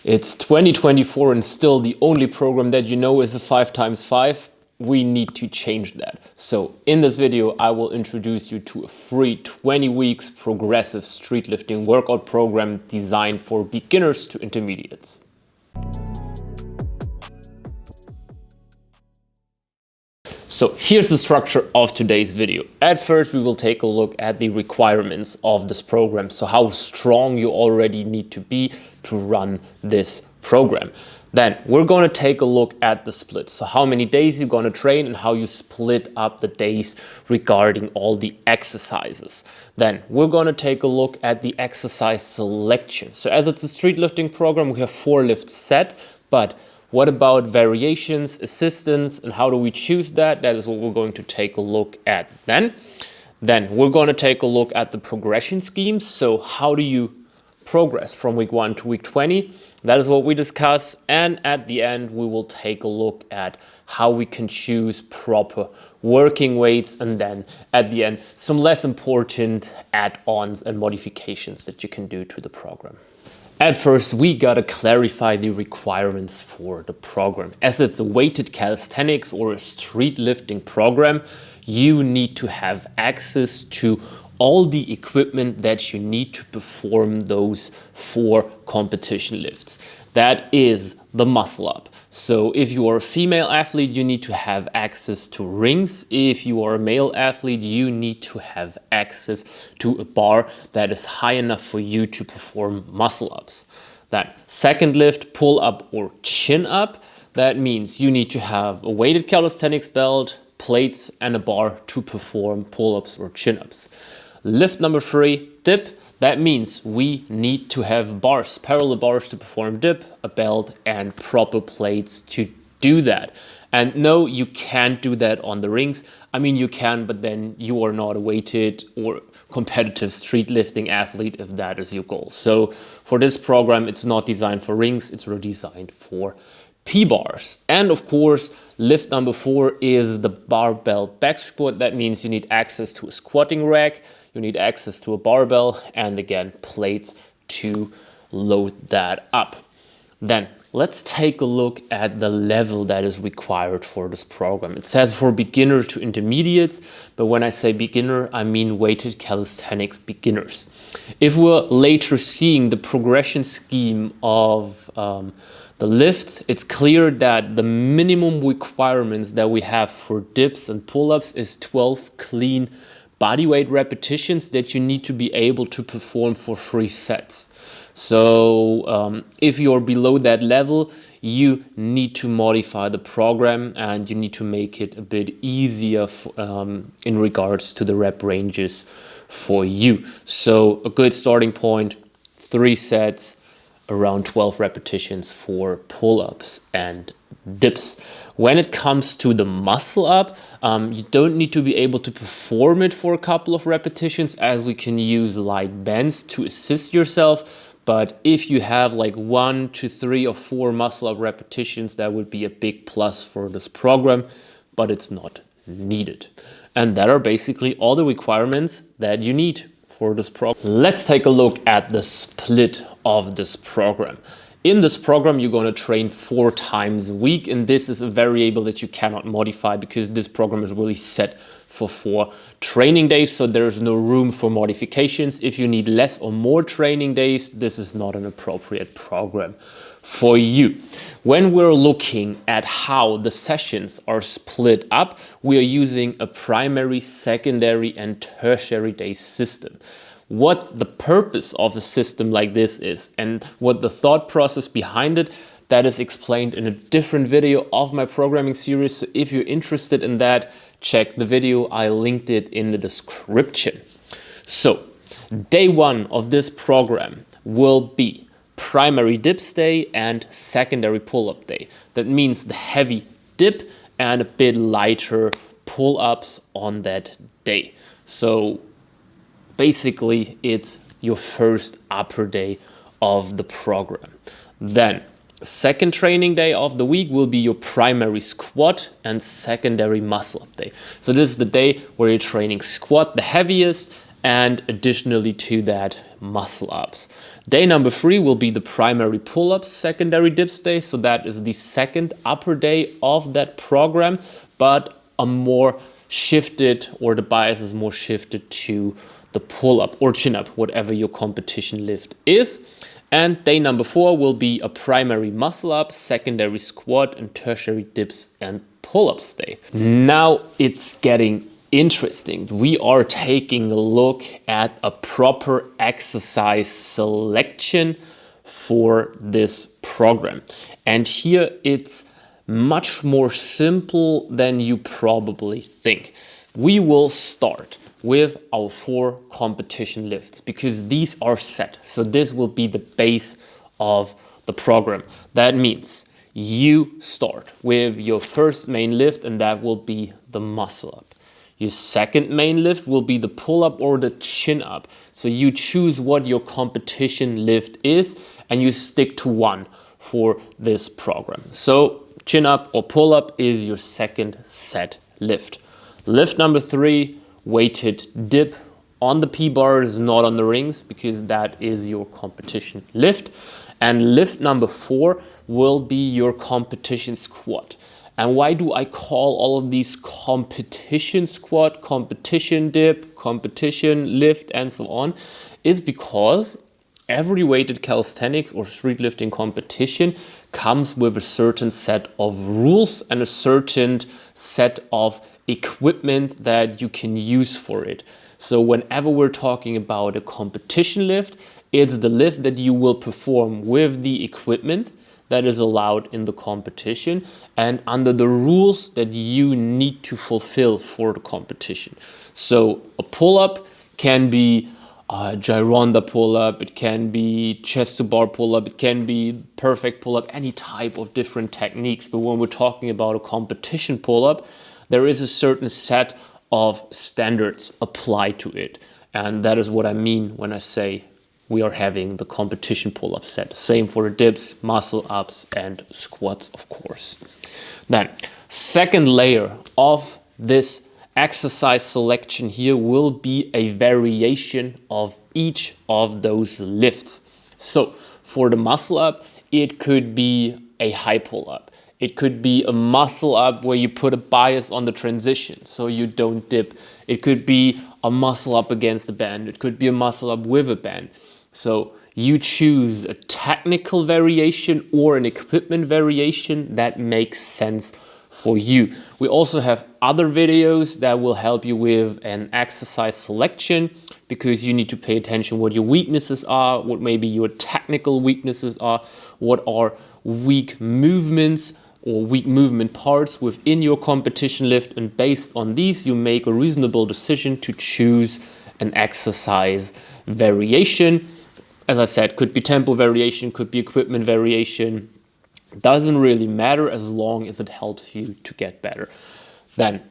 It's 2024 and still the only program that you know is a 5x5. We need to change that. So in this video, I will introduce you to a free 20 weeks progressive street lifting workout program designed for beginners to intermediates. So here's the structure of today's video. At first, we will take a look at the requirements of this program. So how strong you already need to be to run this program. Then we're going to take a look at the split. So how many days you're going to train and how you split up the days regarding all the exercises. Then we're going to take a look at the exercise selection. So as it's a street lifting program, we have 4 lifts set, but what about variations, assistance, and how do we choose that? That is what we're going to take a look at then. Then we're going to take a look at the progression schemes. So how do you progress from week 1 to week 20? That is what we discuss. And at the end, we will take a look at how we can choose proper working weights. And then at the end, some less important add-ons and modifications that you can do to the program. At first, we gotta clarify the requirements for the program. As it's a weighted calisthenics or a street lifting program, you need to have access to all the equipment that you need to perform those 4 competition lifts. That is the muscle up. So if you are a female athlete, you need to have access to rings. If you are a male athlete, you need to have access to a bar that is high enough for you to perform muscle ups. That second lift, pull up or chin up, that means you need to have a weighted calisthenics belt, plates and a bar to perform pull ups or chin ups. Lift number 3, dip. That means we need to have bars, parallel bars to perform dip, a belt and proper plates to do that. And no, you can't do that on the rings. I mean, you can, but then you are not a weighted or competitive street lifting athlete if that is your goal. So for this program, it's not designed for rings, it's really designed for P-bars. And of course, lift number 4 is the barbell back squat. That means you need access to a squatting rack, you need access to a barbell, and again, plates to load that up. Then let's take a look at the level that is required for this program. It says for beginners to intermediates, but when I say beginner, I mean weighted calisthenics beginners. If we're later seeing the progression scheme of the lifts, it's clear that the minimum requirements that we have for dips and pull-ups is 12 clean bodyweight repetitions that you need to be able to perform for 3 sets. So if you're below that level, you need to modify the program and you need to make it a bit easier in regards to the rep ranges for you. So a good starting point, 3 sets, around 12 repetitions for pull-ups and dips. When it comes to the muscle up, you don't need to be able to perform it for a couple of repetitions, as we can use light bands to assist yourself. But if you have like 1 to 3 or 4 muscle up repetitions, that would be a big plus for this program, but it's not needed. And that are basically all the requirements that you need for this program. Let's take a look at the split of this program. In this program, you're going to train 4 times a week, and this is a variable that you cannot modify because this program is really set for 4 training days, so there's no room for modifications. If you need less or more training days, this is not an appropriate program for you. When we're looking at how the sessions are split up, we are using a primary, secondary, and tertiary day system. What the purpose of a system like this is and what the thought process behind it, that is explained in a different video of my programming series. So if you're interested in that, check the video. I linked it in the description. So day 1 of this program will be primary dips day and secondary pull-up day. That means the heavy dip and a bit lighter pull-ups on that day. So basically it's your first upper day of the program. Then second training day of the week will be your primary squat and secondary muscle up day. So this is the day where you're training squat, the heaviest, and additionally to that, muscle ups. Day number 3 will be the primary pull-ups, secondary dips day. So that is the second upper day of that program, but a more shifted, or the bias is more shifted to the pull-up or chin-up, whatever your competition lift is. And day number 4 will be a primary muscle up, secondary squat, and tertiary dips and pull-ups day. Now it's getting interesting. We are taking a look at a proper exercise selection for this program. And here it's much more simple than you probably think. We will start with our 4 competition lifts because these are set. So this will be the base of the program. That means you start with your first main lift, and that will be the muscle up. Your second main lift will be the pull-up or the chin-up. So you choose what your competition lift is and you stick to one for this program. So chin-up or pull-up is your second set lift. Lift number 3, weighted dip on the P-bars, not on the rings, because that is your competition lift. And lift number 4 will be your competition squat. And why do I call all of these competition squat, competition dip, competition lift, and so on? Is because every weighted calisthenics or street lifting competition comes with a certain set of rules and a certain set of equipment that you can use for it. So whenever we're talking about a competition lift, it's the lift that you will perform with the equipment that is allowed in the competition and under the rules that you need to fulfill for the competition. So a pull-up can be a Gironda pull-up, it can be chest to bar pull-up, it can be perfect pull-up, any type of different techniques. But when we're talking about a competition pull-up, there is a certain set of standards applied to it. And that is what I mean when I say we are having the competition pull-up set. Same for the dips, muscle ups, and squats, of course. Then, second layer of this exercise selection here will be a variation of each of those lifts. So, for the muscle up, it could be a high pull-up. It could be a muscle up where you put a bias on the transition so you don't dip. It could be a muscle up against a band. It could be a muscle up with a band. So you choose a technical variation or an equipment variation that makes sense for you. We also have other videos that will help you with an exercise selection because you need to pay attention what your weaknesses are, what maybe your technical weaknesses are, what are weak movements or weak movement parts within your competition lift, and based on these you make a reasonable decision to choose an exercise variation. As I said, could be tempo variation, could be equipment variation. Doesn't really matter as long as it helps you to get better. Then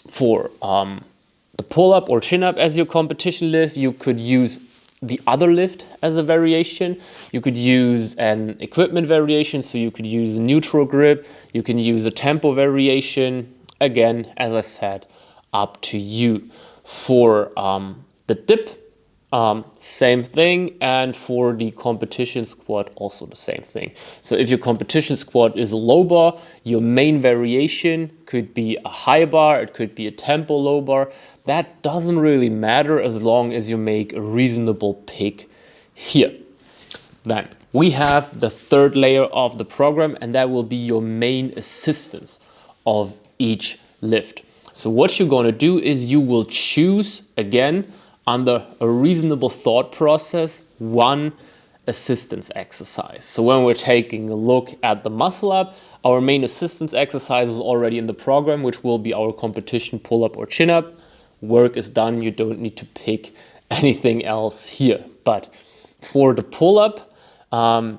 for the pull-up or chin-up as your competition lift, you could use the other lift as a variation. You could use an equipment variation, so you could use a neutral grip. You can use a tempo variation. Again, as I said, up to you. For the dip, same thing, and for the competition squat also the same thing. So if your competition squat is a low bar, your main variation could be a high bar, it could be a tempo low bar. That doesn't really matter as long as you make a reasonable pick here. Then we have the third layer of the program, and that will be your main assistance of each lift. So what you're going to do is you will choose, again, under a reasonable thought process, one assistance exercise. So when we're taking a look at the muscle up, our main assistance exercise is already in the program, which will be our competition pull-up or chin-up. Work is done, you don't need to pick anything else here. But for the pull-up,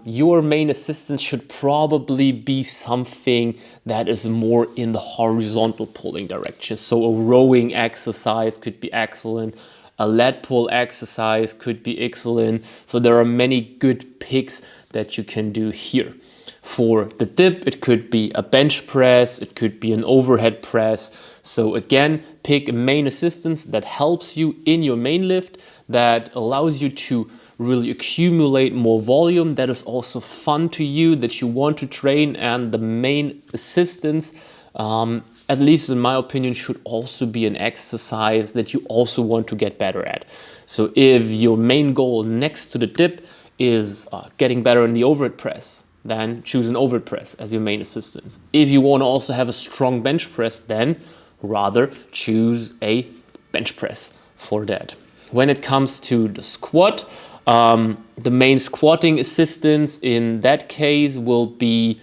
your main assistance should probably be something that is more in the horizontal pulling direction. So a rowing exercise could be excellent. A lat pull exercise could be excellent. So there are many good picks that you can do here. For the dip, it could be a bench press, it could be an overhead press. So again, pick a main assistance that helps you in your main lift, that allows you to really accumulate more volume that is also fun to you, that you want to train. And the main assistance, at least in my opinion, should also be an exercise that you also want to get better at. So if your main goal next to the dip is getting better in the overhead press, then choose an overhead press as your main assistance. If you want to also have a strong bench press, then rather choose a bench press for that. When it comes to the squat, the main squatting assistance in that case will be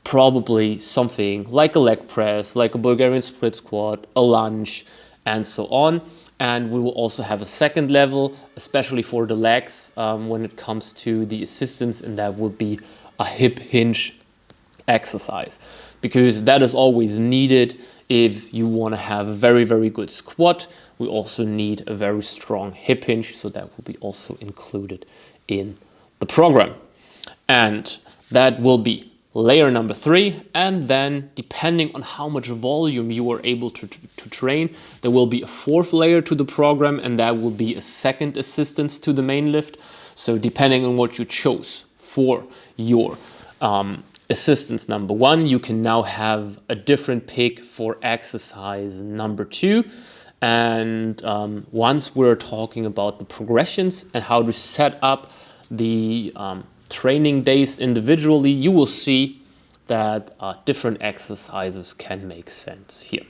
probably something like a leg press, like a Bulgarian split squat, a lunge, and so on. And we will also have a second level, especially for the legs, when it comes to the assistance, and that would be a hip hinge exercise, because that is always needed if you want to have a very, very good squat. We also need a very strong hip hinge, so that will be also included in the program. And that will be layer number 3, and then depending on how much volume you are able to train, there will be a 4th layer to the program, and that will be a second assistance to the main lift. So depending on what you chose for your assistance number 1, you can now have a different pick for exercise number 2. And once we're talking about the progressions and how to set up the training days individually, you will see that different exercises can make sense here.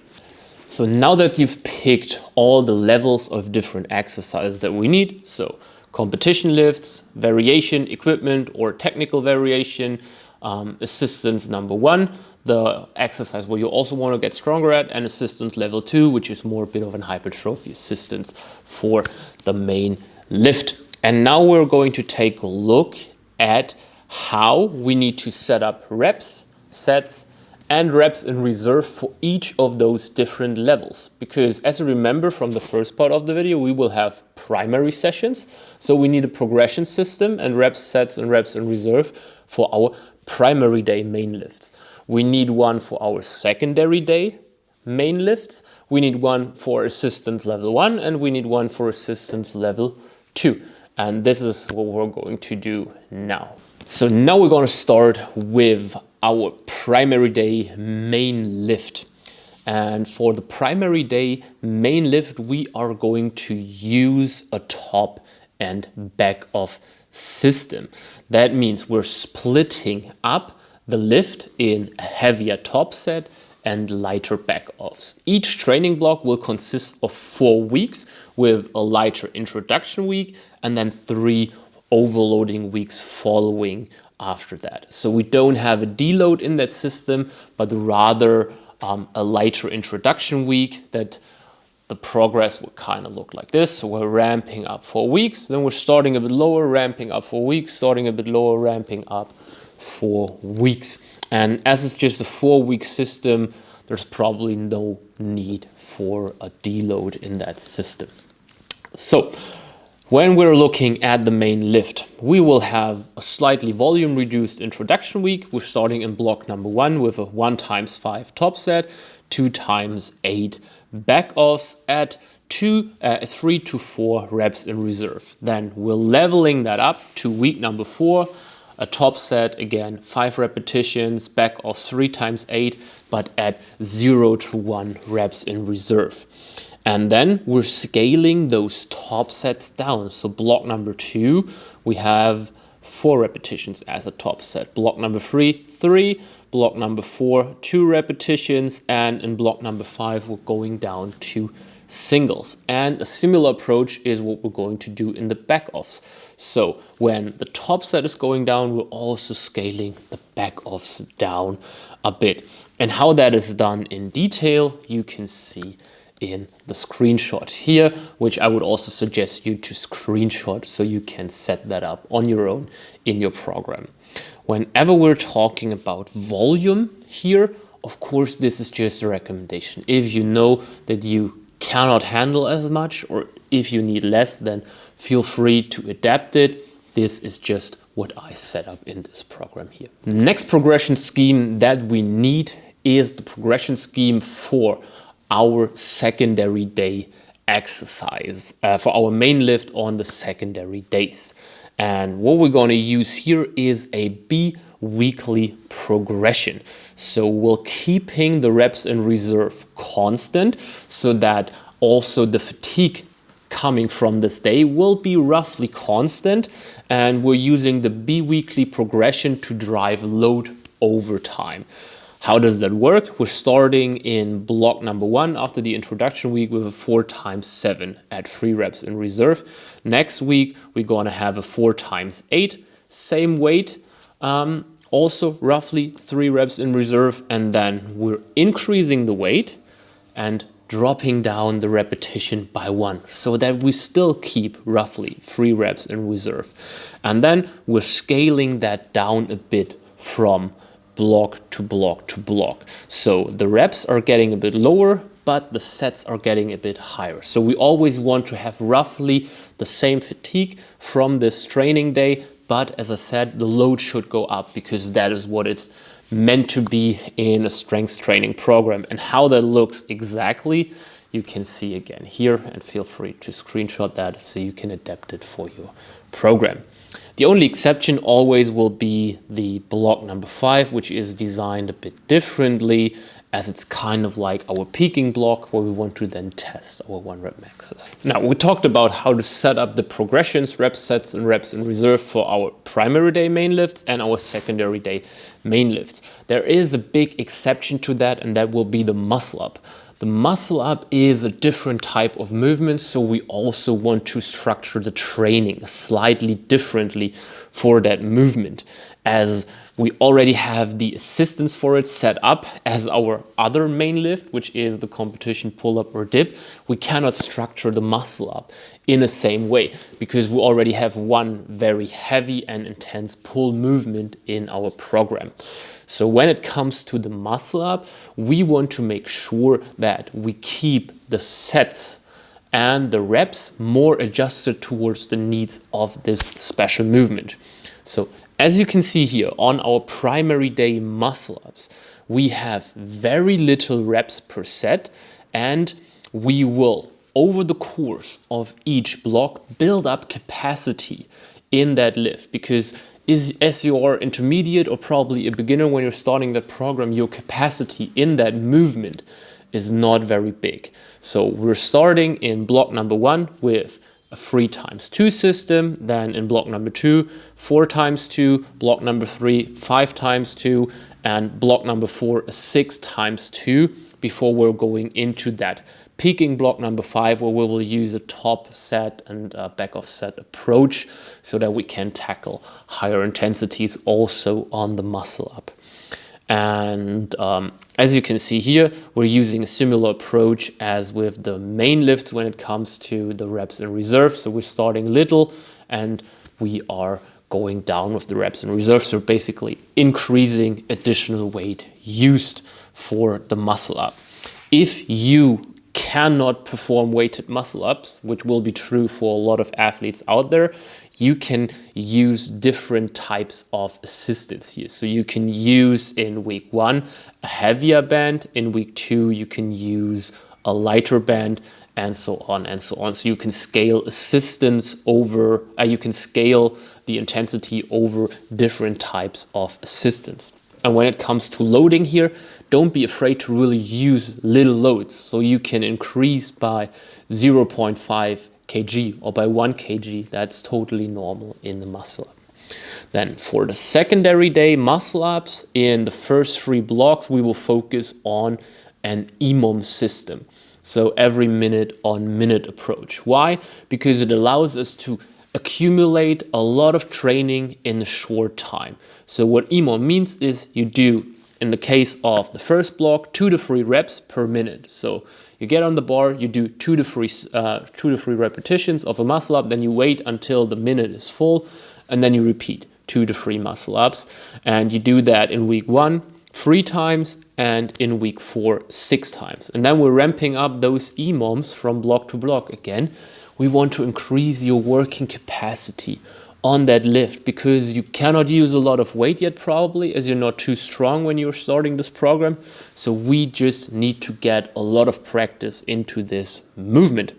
So now that you've picked all the levels of different exercises that we need, so competition lifts, variation equipment or technical variation, assistance number 1, the exercise where you also want to get stronger at, and assistance level 2, which is more a bit of an hypertrophy assistance for the main lift. And now we're going to take a look at how we need to set up reps, sets, and reps in reserve for each of those different levels. Because as you remember from the first part of the video, we will have primary sessions. So we need a progression system and reps, sets, and reps in reserve for our primary day main lifts. We need one for our secondary day main lifts. We need one for assistance level 1, and we need one for assistance level 2. And this is what we're going to do now. So now we're going to start with our primary day main lift. And for the primary day main lift, we are going to use a top and back off system. That means we're splitting up the lift in a heavier top set and lighter back offs. Each training block will consist of 4 weeks with a lighter introduction week and then 3 overloading weeks following after that. So we don't have a deload in that system, but rather a lighter introduction week that the progress will kind of look like this. So we're ramping up 4 weeks, then we're starting a bit lower, ramping up 4 weeks, starting a bit lower, ramping up 4 weeks. And as it's just a 4-week system, there's probably no need for a deload in that system. So when we're looking at the main lift, we will have a slightly volume reduced introduction week. We're starting in block number 1 with a 1x5 top set, 2x8 back offs at 3 to 4 reps in reserve. Then we're leveling that up to week number 4. A top set, again, 5 repetitions, back off 3x8, but at 0 to 1 reps in reserve. And then we're scaling those top sets down. So block number 2, we have 4 repetitions as a top set. Block number 3, 3. Block number 4, 2 repetitions. And in block number 5, we're going down to singles. And a similar approach is what we're going to do in the back offs. So when the top set is going down, we're also scaling the back offs down a bit. And how that is done in detail, you can see in the screenshot here, which I would also suggest you to screenshot so you can set that up on your own in your program. Whenever we're talking about volume here, of course, this is just a recommendation. If you know that you cannot handle as much, or if you need less, then feel free to adapt it. This is just what I set up in this program here. Next progression scheme that we need is the progression scheme for our secondary day exercise for our main lift on the secondary days. And what we're going to use here is a bi-weekly progression. So we're keeping the reps in reserve constant so that also the fatigue coming from this day will be roughly constant, and we're using the bi-weekly progression to drive load over time. How does that work? We're starting in block number 1 after the introduction week with a 4x7 at 3 reps in reserve. Next week, we're going to have a 4x8, same weight, also roughly 3 reps in reserve. And then we're increasing the weight and dropping down the repetition by 1 so that we still keep roughly 3 reps in reserve. And then we're scaling that down a bit from block to block to block. So the reps are getting a bit lower, but the sets are getting a bit higher. So we always want to have roughly the same fatigue from this training day, but as I said, the load should go up because that is what it's meant to be in a strength training program. And how that looks exactly, you can see again here, and feel free to screenshot that so you can adapt it for your program. The only exception always will be the block number 5, which is designed a bit differently, as it's kind of like our peaking block where we want to then test our 1 rep maxes. Now, we talked about how to set up the progressions, rep sets and reps in reserve for our primary day main lifts and our secondary day main lifts. There is a big exception to that, and that will be the muscle up. The muscle up is a different type of movement, so we also want to structure the training slightly differently for that movement, as we already have the assistance for it set up as our other main lift, which is the competition pull-up or dip. We cannot structure the muscle up in the same way because we already have one very heavy and intense pull movement in our program. So when it comes to the muscle up, we want to make sure that we keep the sets and the reps more adjusted towards the needs of this special movement. So as you can see here on our primary day muscle ups, we have very little reps per set, and we will, over the course of each block, build up capacity in that lift, because as you are intermediate or probably a beginner when you're starting that program, your capacity in that movement is not very big. So we're starting in block number 1 with a 3x2 system, then in block number 2, 4x2, block number 3, 5x2, and block number 4, a 6x2, before we're going into that peaking block number 5, where we will use a top set and a back off set approach so that we can tackle higher intensities also on the muscle up. And as you can see here, we're using a similar approach as with the main lifts when it comes to the reps in reserve. So we're starting little and we are going down with the reps in reserve. So basically increasing additional weight used for the muscle up. If you cannot perform weighted muscle ups, which will be true for a lot of athletes out there, you can use different types of assistance here. So you can use in week 1 a heavier band, in week 2 you can use a lighter band, and so on and so on. So you can scale assistance over, you can scale the intensity over different types of assistance. And when it comes to loading here, don't be afraid to really use little loads. So you can increase by 0.5 kg or by 1 kg. That's totally normal in the muscle up. Then for the secondary day muscle ups, in the first 3 blocks, we will focus on an EMOM system. So every minute on minute approach. Why? Because it allows us to accumulate a lot of training in a short time. So what EMOM means is you do, in the case of the first block, 2 to 3 reps per minute. So you get on the bar, you do 2 to 3 repetitions of a muscle up, then you wait until the minute is full, and then you repeat 2 to 3 muscle ups. And you do that in week 1 3 times and in week 4 6 times. And then we're ramping up those EMOMs from block to block again. We want to increase your working capacity on that lift, because you cannot use a lot of weight yet probably, as you're not too strong when you're starting this program. So we just need to get a lot of practice into this movement.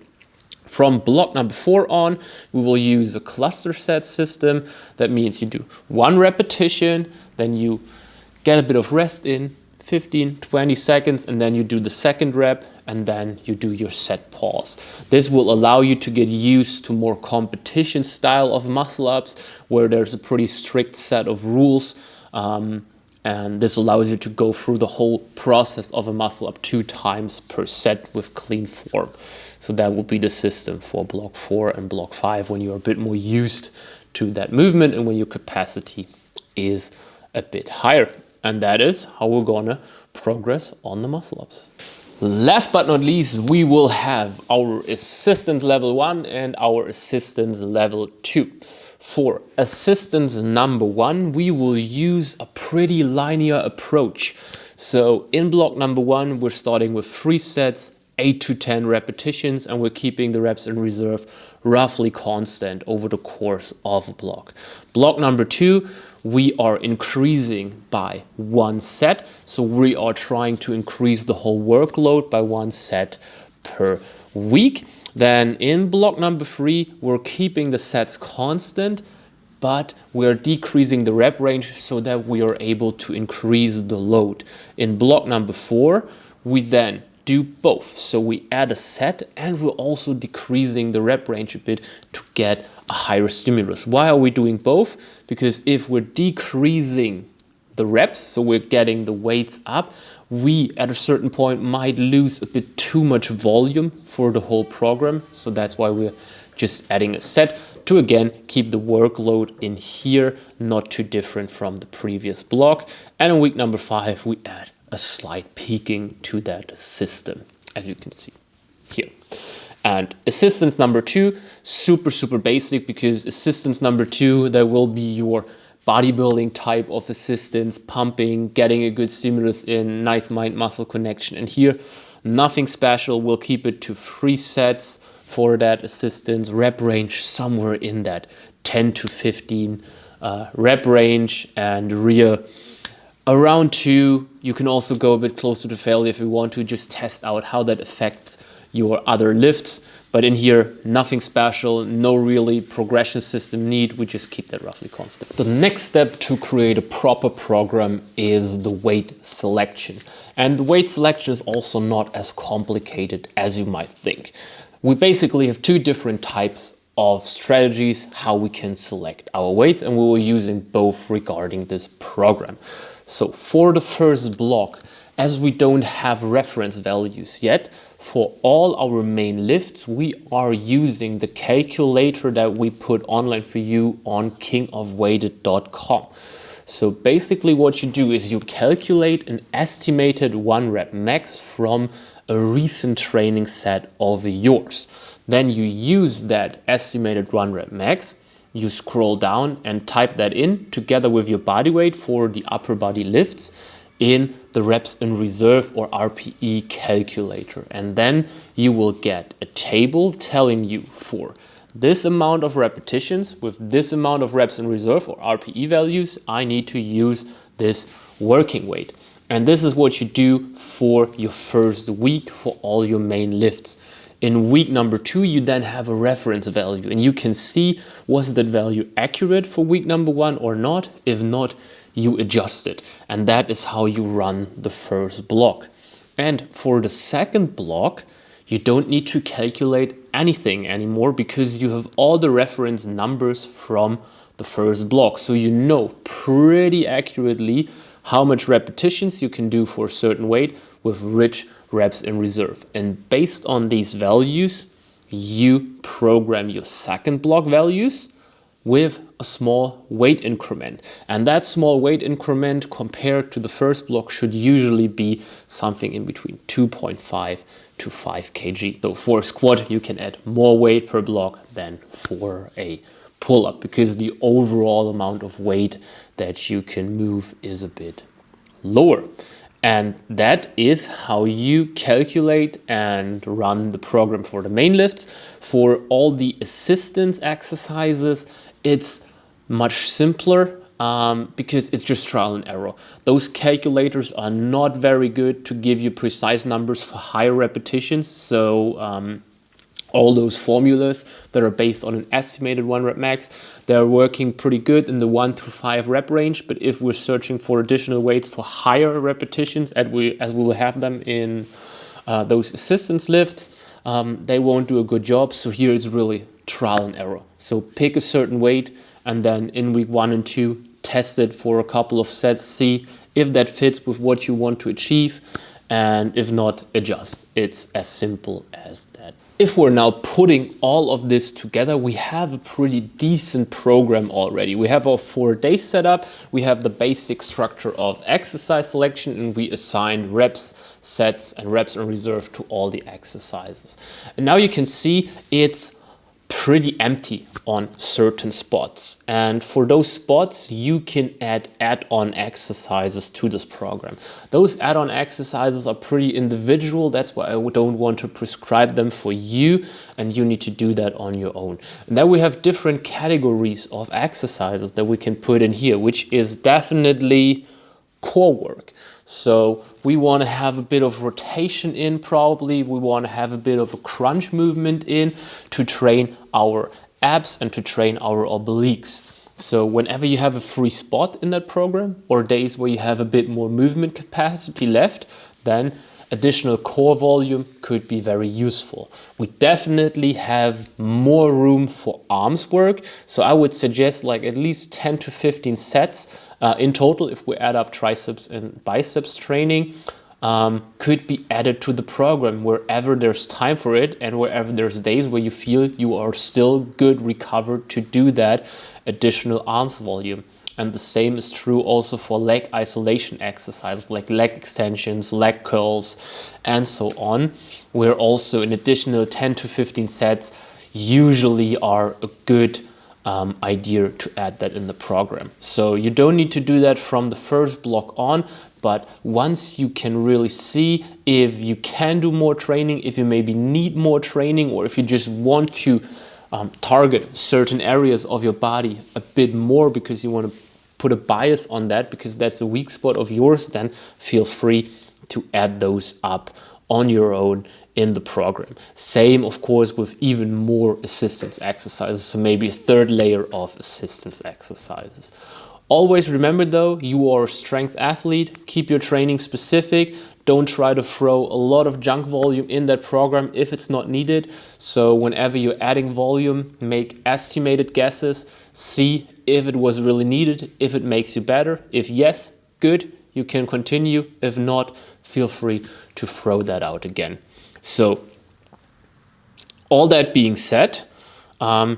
From block number 4 on, we will use a cluster set system. That means you do 1 repetition, then you get a bit of rest in, 15, 20 seconds, and then you do the second rep, and then you do your set pause. This will allow you to get used to more competition style of muscle ups, where there's a pretty strict set of rules. And this allows you to go through the whole process of a muscle up 2 times per set with clean form. So that will be the system for block 4 and block 5 when you're a bit more used to that movement and when your capacity is a bit higher. And that is how we're gonna progress on the muscle ups. Last but not least, we will have our assistance level 1 and our assistance level 2. For assistance number 1, we will use a pretty linear approach. So in block number 1, we're starting with 3 sets, 8 to 10 repetitions, and we're keeping the reps in reserve roughly constant over the course of a block. Block number 2, we are increasing by 1 set. So we are trying to increase the whole workload by 1 set per week. Then in block number 3, we're keeping the sets constant, but we're decreasing the rep range so that we are able to increase the load. In block number 4, we then do both. So we add a set and we're also decreasing the rep range a bit to get a higher stimulus. Why are we doing both? Because if we're decreasing the reps, so we're getting the weights up, we at a certain point might lose a bit too much volume for the whole program. So that's why we're just adding a set to again keep the workload in here not too different from the previous block. And in week number 5, we add a slight peaking to that system, as you can see here. And assistance number 2, super basic, because assistance number 2, there will be your bodybuilding type of assistance, pumping, getting a good stimulus in, nice mind-muscle connection. And here, nothing special. We'll keep it to 3 sets for that assistance, rep range somewhere in that 10 to 15 rep range, and rear around 2. You can also go a bit closer to failure if you want to, just test out how that affects your other lifts. But in here, nothing special, no really progression system need. We just keep that roughly constant. The next step to create a proper program is the weight selection. And the weight selection is also not as complicated as you might think. We basically have 2 different types of strategies how we can select our weights, and we will using both regarding this program. So for the first block, as we don't have reference values yet, for all our main lifts, we are using the calculator that we put online for you on kingofweighted.com. So basically what you do is you calculate an estimated 1 rep max from a recent training set of yours. Then you use that estimated 1 rep max, you scroll down and type that in together with your body weight for the upper body lifts in the reps in reserve or RPE calculator. And then you will get a table telling you for this amount of repetitions with this amount of reps in reserve or RPE values, I need to use this working weight. And this is what you do for your first week for all your main lifts. In week number 2, you then have a reference value and you can see, was that value accurate for week number 1 or not? If not, you adjust it. And that is how you run the first block. And for the second block, you don't need to calculate anything anymore because you have all the reference numbers from the first block. So you know pretty accurately how much repetitions you can do for a certain weight with which reps in reserve. And based on these values, you program your second block values with a small weight increment. And that small weight increment compared to the first block should usually be something in between 2.5 to 5 kg. So for a squat, you can add more weight per block than for a pull-up because the overall amount of weight that you can move is a bit lower. And that is how you calculate and run the program for the main lifts. For all the assistance exercises, it's much simpler because it's just trial and error. Those calculators are not very good to give you precise numbers for higher repetitions. So all those formulas that are based on an estimated 1 rep max, they're working pretty good in the 1 to 5 rep range. But if we're searching for additional weights for higher repetitions, as we will have them in those assistance lifts, they won't do a good job. So here it's really trial and error. So pick a certain weight and then in week 1 and 2, test it for a couple of sets, see if that fits with what you want to achieve, and if not, adjust. It's as simple as that. If we're now putting all of this together, we have a pretty decent program already. We have our 4-day setup, we have the basic structure of exercise selection, and we assign reps, sets, and reps in reserve to all the exercises. And now you can see it's pretty empty on certain spots, and for those spots you can add add-on exercises to this program. Those add-on exercises are pretty individual, that's why I don't want to prescribe them for you, and you need to do that on your own. And then we have different categories of exercises that we can put in here, which is definitely core work. So we want to have a bit of rotation in, probably. We want to have a bit of a crunch movement in to train our abs and to train our obliques. So whenever you have a free spot in that program or days where you have a bit more movement capacity left, then additional core volume could be very useful. We definitely have more room for arms work. So I would suggest like at least 10 to 15 sets in total, if we add up triceps and biceps training, could be added to the program wherever there's time for it and wherever there's days where you feel you are still good recovered to do that additional arms volume. And the same is true also for leg isolation exercises like leg extensions, leg curls, and so on, where also an additional 10 to 15 sets usually are a good idea to add that in the program. So you don't need to do that from the first block on, but once you can really see if you can do more training, if you maybe need more training, or if you just want to target certain areas of your body a bit more because you want to put a bias on that because that's a weak spot of yours, then feel free to add those up on your own in the program. Same, of course, with even more assistance exercises, so maybe a third layer of assistance exercises. Always remember though, you are a strength athlete, keep your training specific, don't try to throw a lot of junk volume in that program if it's not needed. So whenever you're adding volume, make estimated guesses, see if it was really needed, if it makes you better. If yes, good, you can continue. If not, feel free to throw that out again. So all that being said,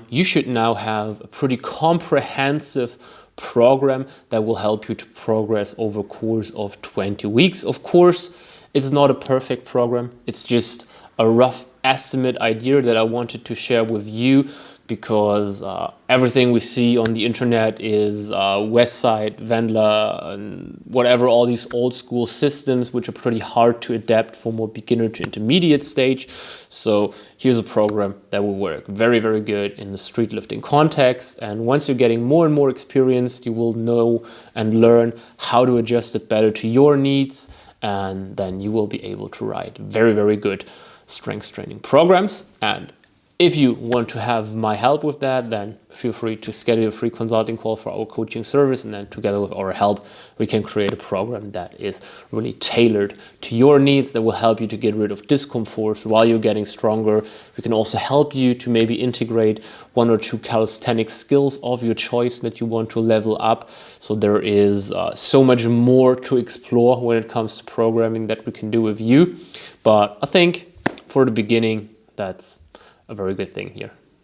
you should now have a pretty comprehensive program that will help you to progress over a course of 20 weeks. Of course, it's not a perfect program. It's just a rough estimate idea that I wanted to share with you because everything we see on the internet is Westside, Wendler, and whatever, all these old school systems which are pretty hard to adapt for more beginner to intermediate stage. So here's a program that will work very, very good in the street lifting context. And once you're getting more and more experienced, you will know and learn how to adjust it better to your needs. And then you will be able to write very, very good strength training programs. And if you want to have my help with that, then feel free to schedule a free consulting call for our coaching service, and then together with our help, we can create a program that is really tailored to your needs, that will help you to get rid of discomfort while you're getting stronger. We can also help you to maybe integrate 1 or 2 calisthenic skills of your choice that you want to level up. So there is so much more to explore when it comes to programming that we can do with you. But I think for the beginning, that's a very good thing here.